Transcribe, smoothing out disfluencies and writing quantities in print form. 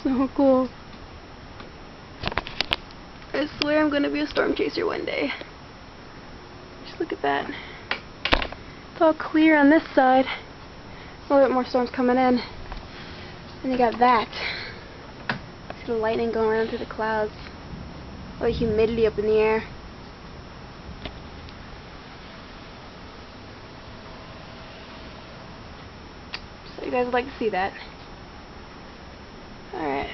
So cool. I swear I'm gonna be a storm chaser one day. Just look at that. It's all clear on this side. A little bit more storms coming in. And you got that. See the lightning going around through the clouds. All the humidity up in the air. So you guys would like to see that. Alright.